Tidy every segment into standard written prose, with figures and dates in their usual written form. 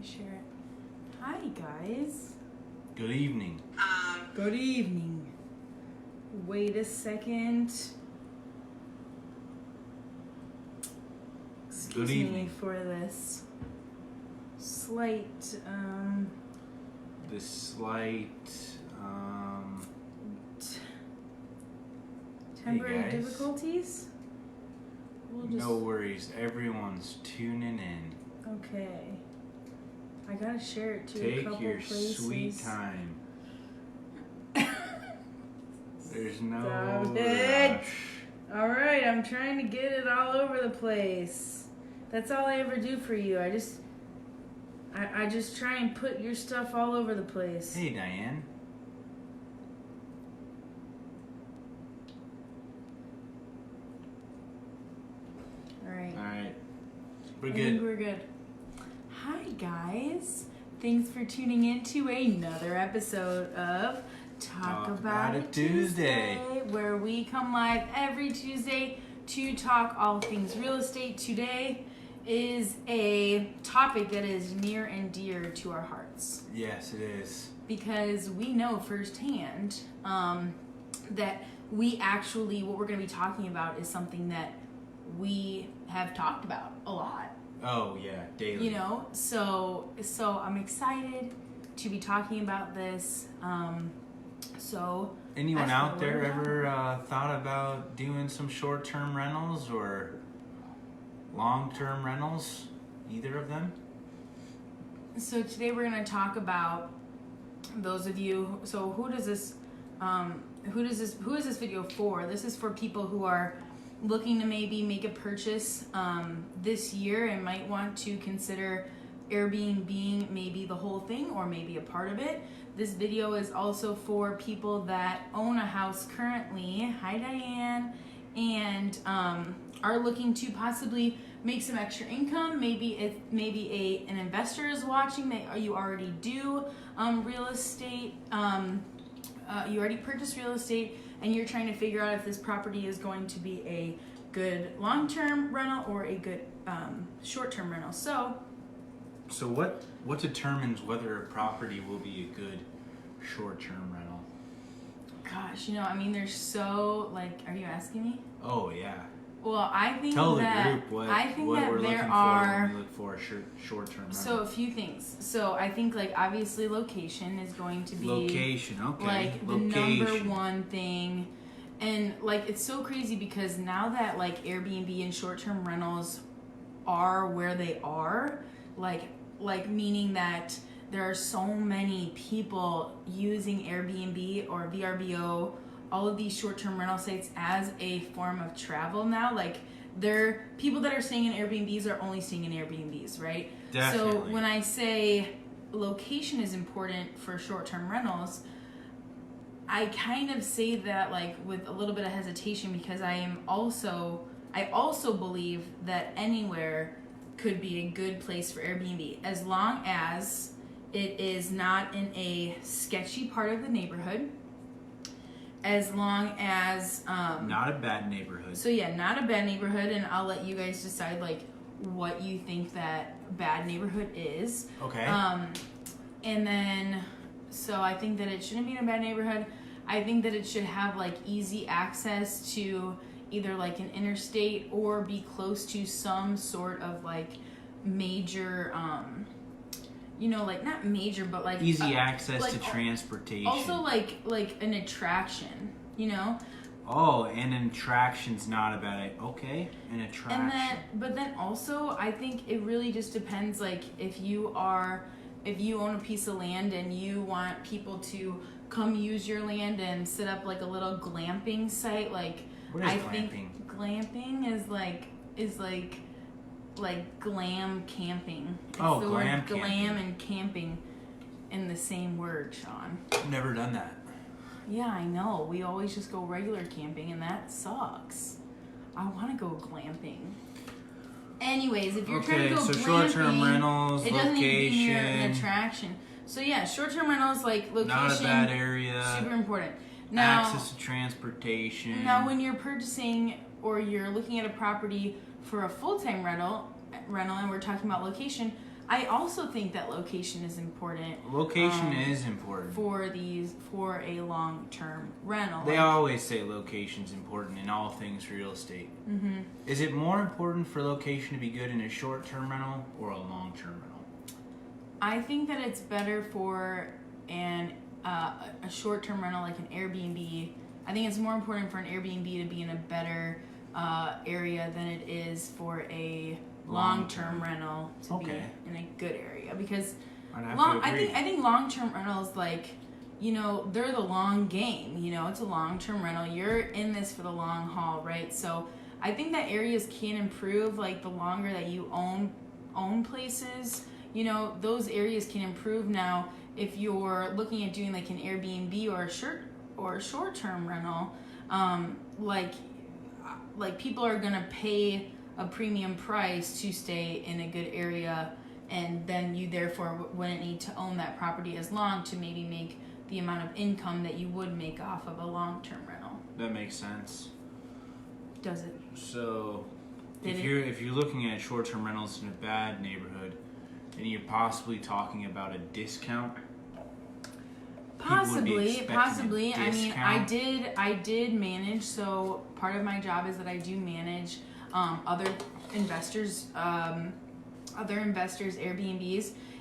share it. Hi, guys. Good evening. Good evening. Wait a second. Excuse Good evening. me for this slight, temporary guys. difficulties. No worries. Everyone's tuning in. Okay. I gotta share it to a Take couple your places. sweet time. There's no Stop it. rush. Alright, I'm trying to get it all over the place. That's all I ever do for you. I just try and put your stuff all over the place. Hey, Diane. Alright. We're I good. think we're good. Hi, guys. Thanks for tuning in to another episode of Talk About It Tuesday, where we come live every Tuesday to talk all things real estate. Today is a topic that is near and dear to our hearts. Yes, it is. Because we know firsthand that what we're going to be talking about is something that we have talked about a lot. Oh, yeah, daily. You know, so I'm excited to be talking about this. Anyone out there ever thought about doing some short-term rentals or long-term rentals? Either of them? So today we're going to talk about those of you. So who is this video for? This is for people who are looking to maybe make a purchase this year and might want to consider Airbnb maybe the whole thing or maybe a part of it. This video is also for people that own a house currently, hi Diane, and are looking to possibly make some extra income. Maybe an investor is watching, you already do real estate, you already purchased real estate, and you're trying to figure out if this property is going to be a good long-term rental or a good short-term rental. So what determines whether a property will be a good short-term rental? Gosh, there's are you asking me? Oh, yeah. Well, I think Tell that the group what we're looking for when we look for a short-term rental. So a few things. So I think obviously location is going to be location. Okay. the number one thing. And it's so crazy because now that Airbnb and short-term rentals are where they are, meaning that there are so many people using Airbnb or VRBO, all of these short-term rental sites as a form of travel now. They're people that are staying in Airbnbs are only staying in Airbnbs, right? Definitely. So when I say location is important for short-term rentals, I kind of say that with a little bit of hesitation because I also believe that anywhere could be a good place for Airbnb as long as it is not in a sketchy part of the neighborhood. As long as not a bad neighborhood. So yeah, not a bad neighborhood, and I'll let you guys decide what you think that bad neighborhood is. Okay. And then so I think that it shouldn't be in a bad neighborhood. I think that it should have easy access to either an interstate or be close to some sort of major not major but easy access to transportation. Also an attraction, Oh, and an attraction's not a bad idea. Okay, an attraction. But then also I think it really just depends if you own a piece of land and you want people to come use your land and set up a little glamping site, What is I glamping? think glamping is glam camping. It's Oh, the glam word glam camping. and camping in the same word, Sean. I've never done that. Yeah, I know. We always just go regular camping and that sucks. I want to go glamping. Anyways, if you're trying to go glamping, short-term rentals, it doesn't need to be near location. an attraction. So yeah, short-term rentals location, Not a bad area. super important. Now, access to transportation. Now, when you're purchasing or you're looking at a property for a full-time rental, and we're talking about location, I also think that location is important. Location is important. For a long-term rental. They always say location's important in all things real estate. Mm-hmm. Is it more important for location to be good in a short-term rental or a long-term rental? I think that it's better for a short-term rental like an Airbnb. I think it's more important for an Airbnb to be in a better area than it is for a long-term rental to be in a good area, because I think long-term rentals, like, you know, they're the long game. You know, it's a long-term rental. You're in this for the long haul, right? So I think that areas can improve, like the longer that you own places. You know, those areas can improve. Now, if you're looking at doing like an Airbnb or a short-term rental, like people are gonna pay a premium price to stay in a good area, and then you therefore wouldn't need to own that property as long to maybe make the amount of income that you would make off of a long-term rental. That makes sense. Does it? So if you're looking at short-term rentals in a bad neighborhood, and you're possibly talking about a discount. Possibly. I mean, I did manage. So part of my job is that I do manage other investors' Airbnbs,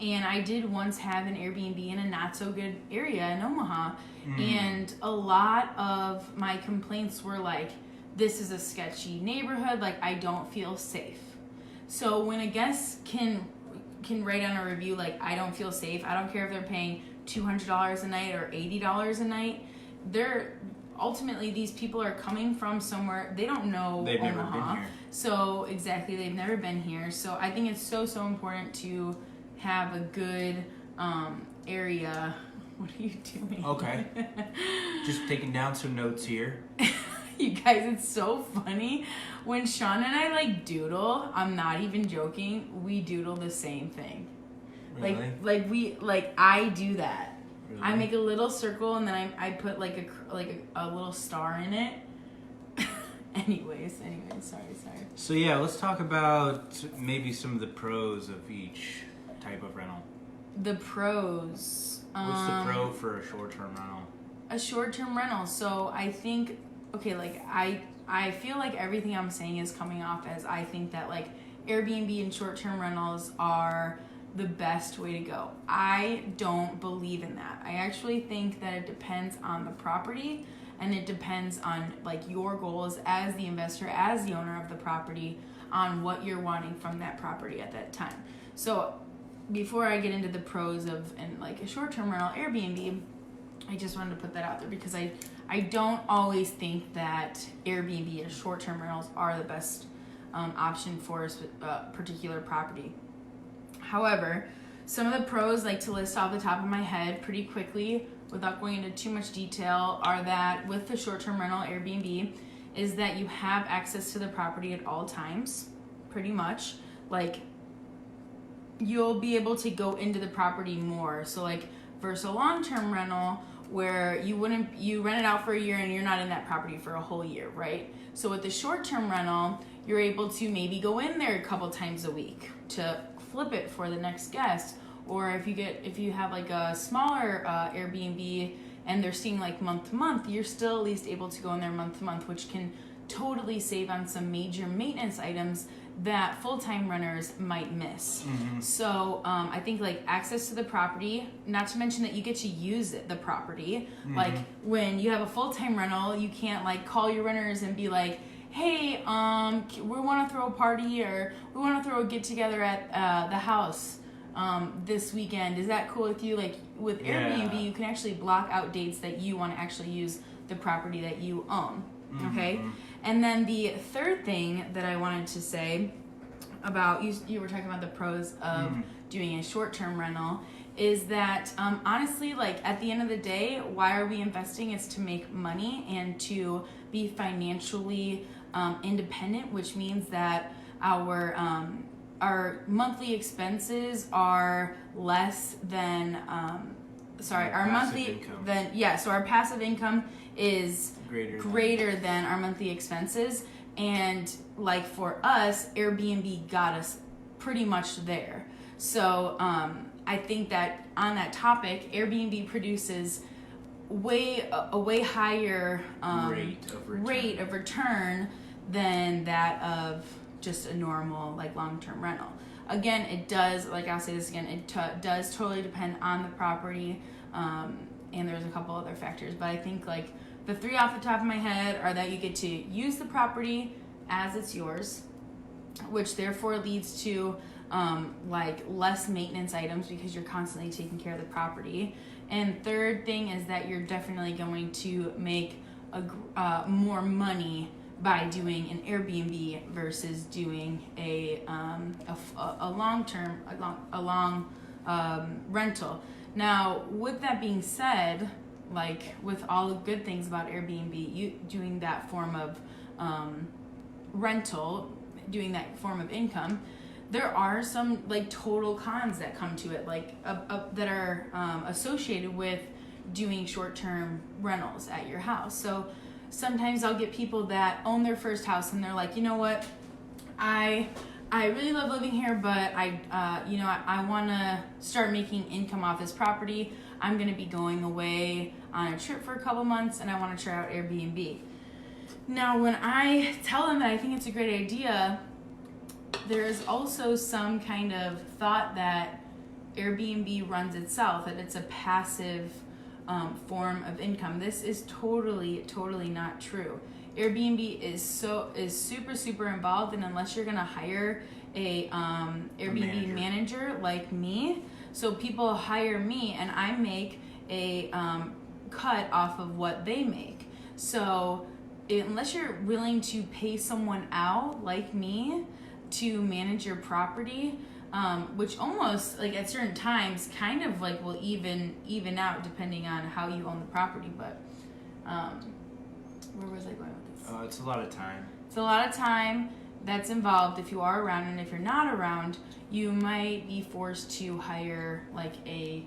and I did once have an Airbnb in a not so good area in Omaha, and a lot of my complaints were like, "This is a sketchy neighborhood. Like, I don't feel safe." So when a guest can write on a review like, "I don't feel safe," I don't care if they're paying $200 a night or $80 a night. Ultimately, these people are coming from somewhere they don't know. They've Omaha. never been here. So exactly, they've never been here. So I think it's so important to have a good area. What are you doing? Okay. Just taking down some notes here. You guys, it's so funny. When Sean and I like doodle, I'm not even joking, we doodle the same thing. Really? I do that. Really? I make a little circle and then I put like a little star in it. Anyways, sorry. So yeah, let's talk about maybe some of the pros of each type of rental. The pros. What's the pro for a short-term rental? A short-term rental. So I think, okay, like I feel like everything I'm saying is coming off as I think that like Airbnb and short-term rentals are the best way to go. I don't believe in that. I actually think that it depends on the property, and it depends on like your goals as the investor, as the owner of the property, on what you're wanting from that property at that time. So before I get into the pros of and like a short-term rental Airbnb, I just wanted to put that out there because I don't always think that Airbnb and short-term rentals are the best option for a particular property. However, some of the pros, like to list off the top of my head pretty quickly without going into too much detail, are that with the short-term rental Airbnb is that you have access to the property at all times, pretty much. Like, you'll be able to go into the property more. So like versus a long-term rental where you rent it out for a year and you're not in that property for a whole year, right? So with the short-term rental, you're able to maybe go in there a couple times a week to flip it for the next guest. Or if you have like a smaller Airbnb and they're seeing like month to month, you're still at least able to go in there month to month, which can totally save on some major maintenance items that full-time renters might miss. Mm-hmm. So I think like access to the property, not to mention that you get to use the property. Mm-hmm. Like when you have a full-time rental, you can't like call your renters and be like, "Hey, we want to throw a party or we want to throw a get-together at the house this weekend. Is that cool with you?" Like with Airbnb, you can actually block out dates that you want to actually use the property that you own. Okay? Mm-hmm. And then the third thing that I wanted to say about, you were talking about the pros of doing a short-term rental, is that honestly, like at the end of the day, why are we investing? It's to make money and to be financially independent, which means that our monthly expenses are less than so our passive income is greater than our monthly expenses. And like for us, Airbnb got us pretty much there. So I think that on that topic, Airbnb produces a way higher rate of return than that of just a normal like long-term rental. Again, it does, like I'll say this again, it does totally depend on the property, and there's a couple other factors, but I think like the three off the top of my head are that you get to use the property as it's yours, which therefore leads to like less maintenance items because you're constantly taking care of the property. And third thing is that you're definitely going to make more money by doing an Airbnb versus doing a long rental. Now, with that being said, like with all the good things about Airbnb, you doing that form of rental, doing that form of income, there are some like total cons that come to it, like that are associated with doing short-term rentals at your house. So sometimes I'll get people that own their first house and they're like, you know what, I really love living here, but I want to start making income off this property. I'm going to be going away on a trip for a couple months and I want to try out Airbnb. Now, when I tell them that I think it's a great idea, there is also some kind of thought that Airbnb runs itself, that it's a passive form of income. This is totally not true. Airbnb is super involved, and unless you're gonna hire a Airbnb manager like me, so people hire me and I make a cut off of what they make. So unless you're willing to pay someone out like me to manage your property, which almost like at certain times kind of like will even out depending on how you own the property. But where was I going with this? It's a lot of time. It's a lot of time that's involved if you are around, and if you're not around, you might be forced to hire like a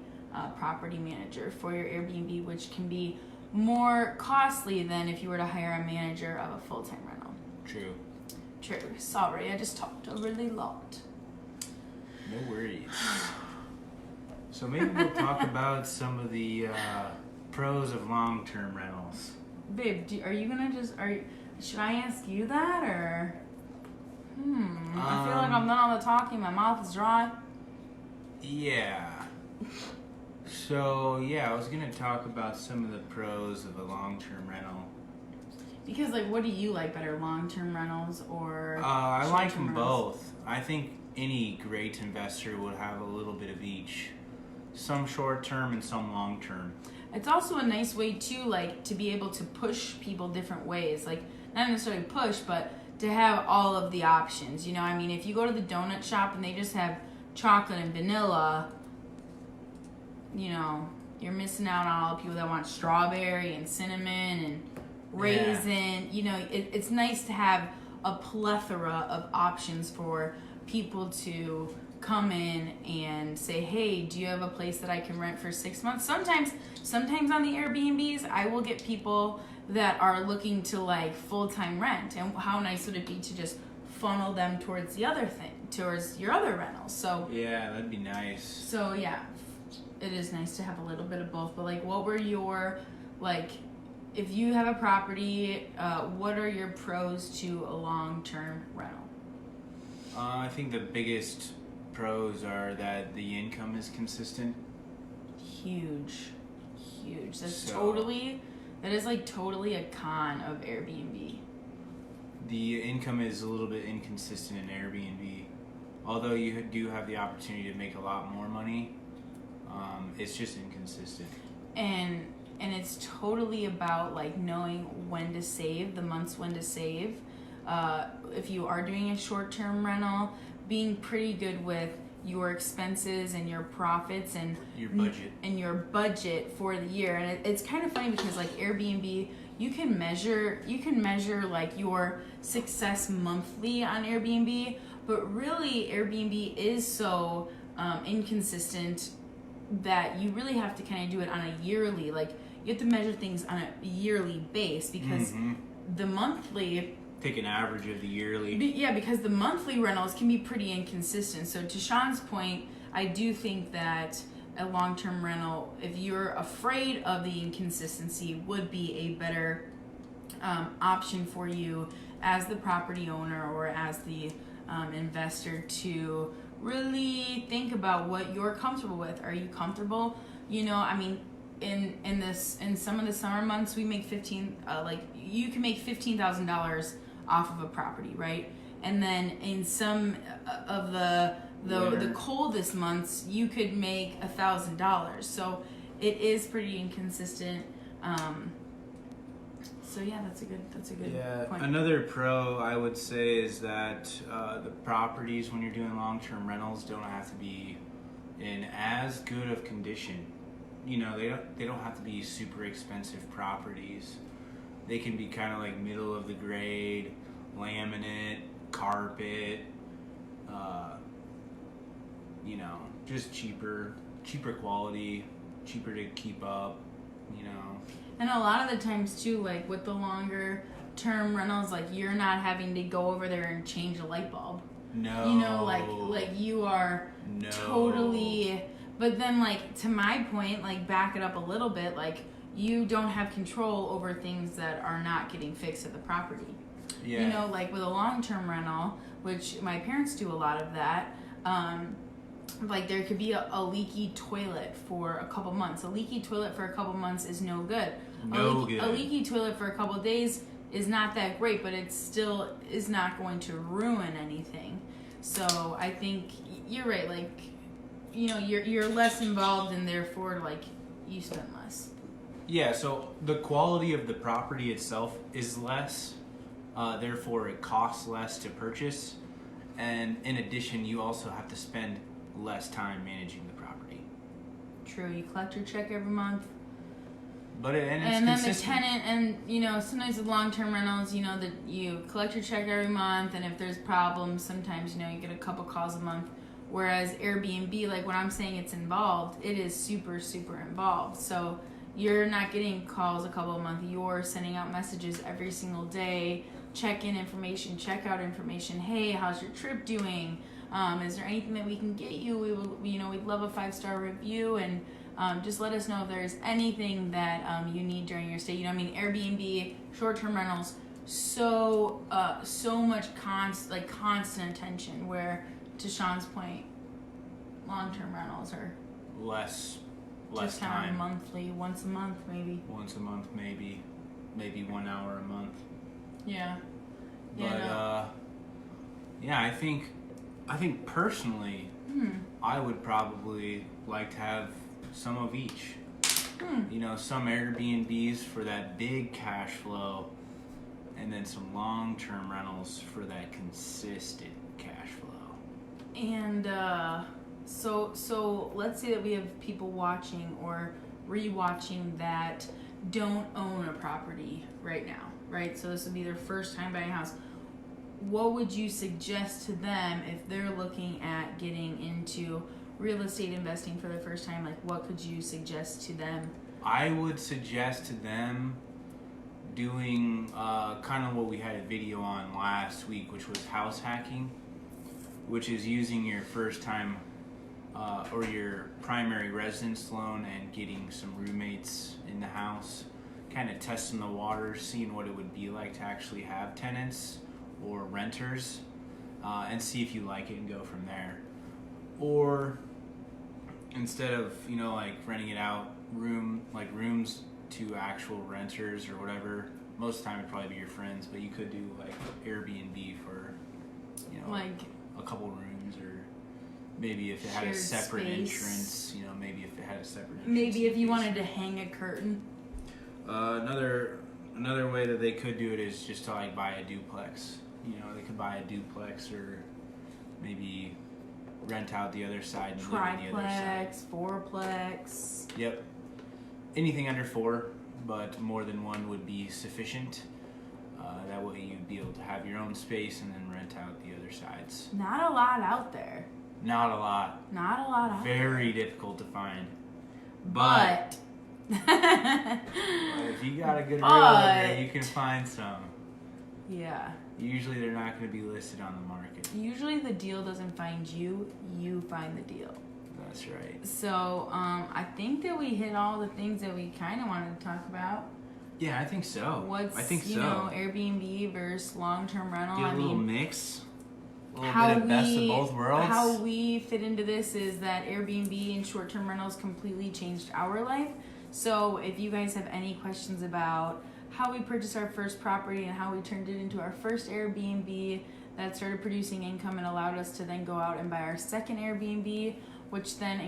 property manager for your Airbnb, which can be more costly than if you were to hire a manager of a full-time rental. True. Sorry, I just talked a really lot. No worries. So maybe we'll talk about some of the pros of long-term rentals. Babe, are you gonna should I ask you that, or? I feel like I'm done all the talking. My mouth is dry. Yeah. So, I was going to talk about some of the pros of a long-term rental. Because, like, what do you like better, long-term rentals or I like them rentals? both. I think any great investor would have a little bit of each. Some short-term and some long-term. It's also a nice way, too, like, to be able to push people different ways. Like, not necessarily push, but to have all of the options. You know, I mean, if you go to the donut shop and they just have chocolate and vanilla, you know, you're missing out on all the people that want strawberry and cinnamon and raisin. Yeah. You know, it's nice to have a plethora of options for people to come in and say, hey, do you have a place that I can rent for 6 months? Sometimes on the Airbnbs, I will get people that are looking to like full-time rent, and how nice would it be to just funnel them towards your other rentals. So yeah, that'd be nice. So yeah, it is nice to have a little bit of both. But like, what were your, like, if you have a property, what are your pros to a long-term rental? I think the biggest pros are that the income is consistent. Huge. That is like totally a con of Airbnb. The income is a little bit inconsistent in Airbnb. Although you do have the opportunity to make a lot more money, it's just inconsistent. And it's totally about like knowing when to save, the months when to save. If you are doing a short-term rental, being pretty good with your expenses and your profits and your budget for the year. And it's kind of funny because like Airbnb, you can measure like your success monthly on Airbnb, but really Airbnb is so inconsistent that you really have to kind of do it on a yearly, like you have to measure things on a yearly base, because the monthly, take an average of the yearly. Yeah, because the monthly rentals can be pretty inconsistent. So to Sean's point, I do think that a long-term rental, if you're afraid of the inconsistency, would be a better option for you as the property owner or as the investor to really think about what you're comfortable with. Are you comfortable? You know, I mean, in some of the summer months, we make you can make $15,000 off of a property, right? And then in some of the coldest months, you could make $1,000. So it is pretty inconsistent. So yeah, that's a good point. Another pro I would say is that the properties, when you're doing long-term rentals, don't have to be in as good of condition. You know, they don't have to be super expensive properties. They can be kind of like middle of the grade, laminate, carpet, you know, just cheaper quality, cheaper to keep up, you know. And a lot of the times too, like with the longer term rentals, like you're not having to go over there and change a light bulb. No. You know, like you are totally. But then, like, to my point, like back it up a little bit, like you don't have control over things that are not getting fixed at the property. Yeah. You know, like with a long-term rental, which my parents do a lot of that. Like there could be a leaky toilet for a couple months. A leaky toilet for a couple months is no good. A leaky toilet for a couple days is not that great, but it still is not going to ruin anything. So I think you're right. Like, you know, you're less involved, and therefore, like, you spend less. Yeah. So the quality of the property itself is less. Therefore, it costs less to purchase, and in addition, you also have to spend less time managing the property. True. You collect your check every month. But it's and then consistent. the tenant, and you know, sometimes with long-term rentals, you know, that you collect your check every month, and if there's problems, sometimes, you know, you get a couple calls a month. Whereas Airbnb, like when I'm saying it's involved, it is super, super involved. So you're not getting calls a couple of months. You're sending out messages every single day, check-in information, check-out information. Hey, how's your trip doing? Is there anything that we can get you? We'd love a 5-star review, and just let us know if there's anything that you need during your stay. You know, I mean, Airbnb, short-term rentals, so much constant attention. Where, to Sean's point, long-term rentals are less just time. Kind of monthly, once a month, maybe. Once a month, maybe 1 hour a month. Yeah. But yeah, I think personally, I would probably like to have some of each. You know, some Airbnbs for that big cash flow, and then some long-term rentals for that consistent cash flow. And so let's say that we have people watching or rewatching that don't own a property right now, right? So this would be their first time buying a house. What would you suggest to them if they're looking at getting into real estate investing for the first time? Like, what could you suggest to them? I would suggest to them doing kind of what we had a video on last week, which was house hacking, which is using your first time or your primary residence loan and getting some roommates in the house, kind of testing the waters, seeing what it would be like to actually have tenants or renters, and see if you like it and go from there. Or instead of, you know, like renting it out rooms to actual renters or whatever, most of the time it'd probably be your friends, but you could do like Airbnb for, you know, like a couple rooms, or maybe if it had a separate entrance, you know, maybe if it had a separate entrance. Maybe if you wanted to hang a curtain. Another way that they could do it is just to like buy a duplex. You know, they could buy a duplex, or maybe rent out the other side and live on the other side. Triplex, fourplex. Yep. Anything under 4, but more than 1 would be sufficient. That way you'd be able to have your own space and then rent out the other sides. Not a lot out there. Not a lot. Not a lot out there. Very difficult to find. But if you got a good realtor, you can find some. Yeah. Usually they're not going to be listed on the market. Usually the deal doesn't find you, you find the deal. That's right. So I think that we hit all the things that we kind of wanted to talk about. Yeah, I think so. I think so. Airbnb versus long-term rental. Get a little mix. A little How bit of best of both worlds. How we fit into this is that Airbnb and short-term rentals completely changed our life. So if you guys have any questions about how we purchased our first property and how we turned it into our first Airbnb that started producing income and allowed us to then go out and buy our second Airbnb, which then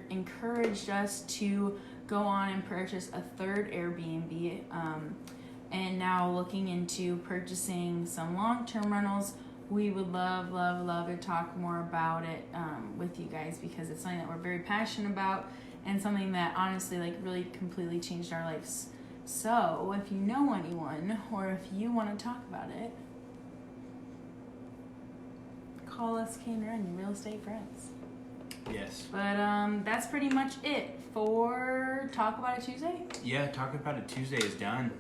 encouraged us to go on and purchase a third Airbnb, and now looking into purchasing some long-term rentals, we would love to talk more about it with you guys, because it's something that we're very passionate about and something that honestly like really completely changed our lives. So if you know anyone or if you want to talk about it, call us, Kane Run, your real estate friends. Yes. But that's pretty much it for Talk About It Tuesday. Yeah, Talk About It Tuesday is done.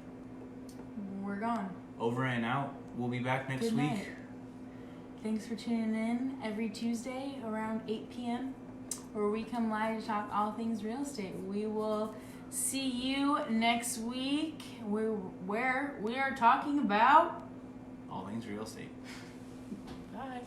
We're gone. Over and out. We'll be back next Good week. night. Thanks for tuning in every Tuesday around 8 p.m. where we come live to talk all things real estate. We will see you next week where we are talking about All things real estate. Bye.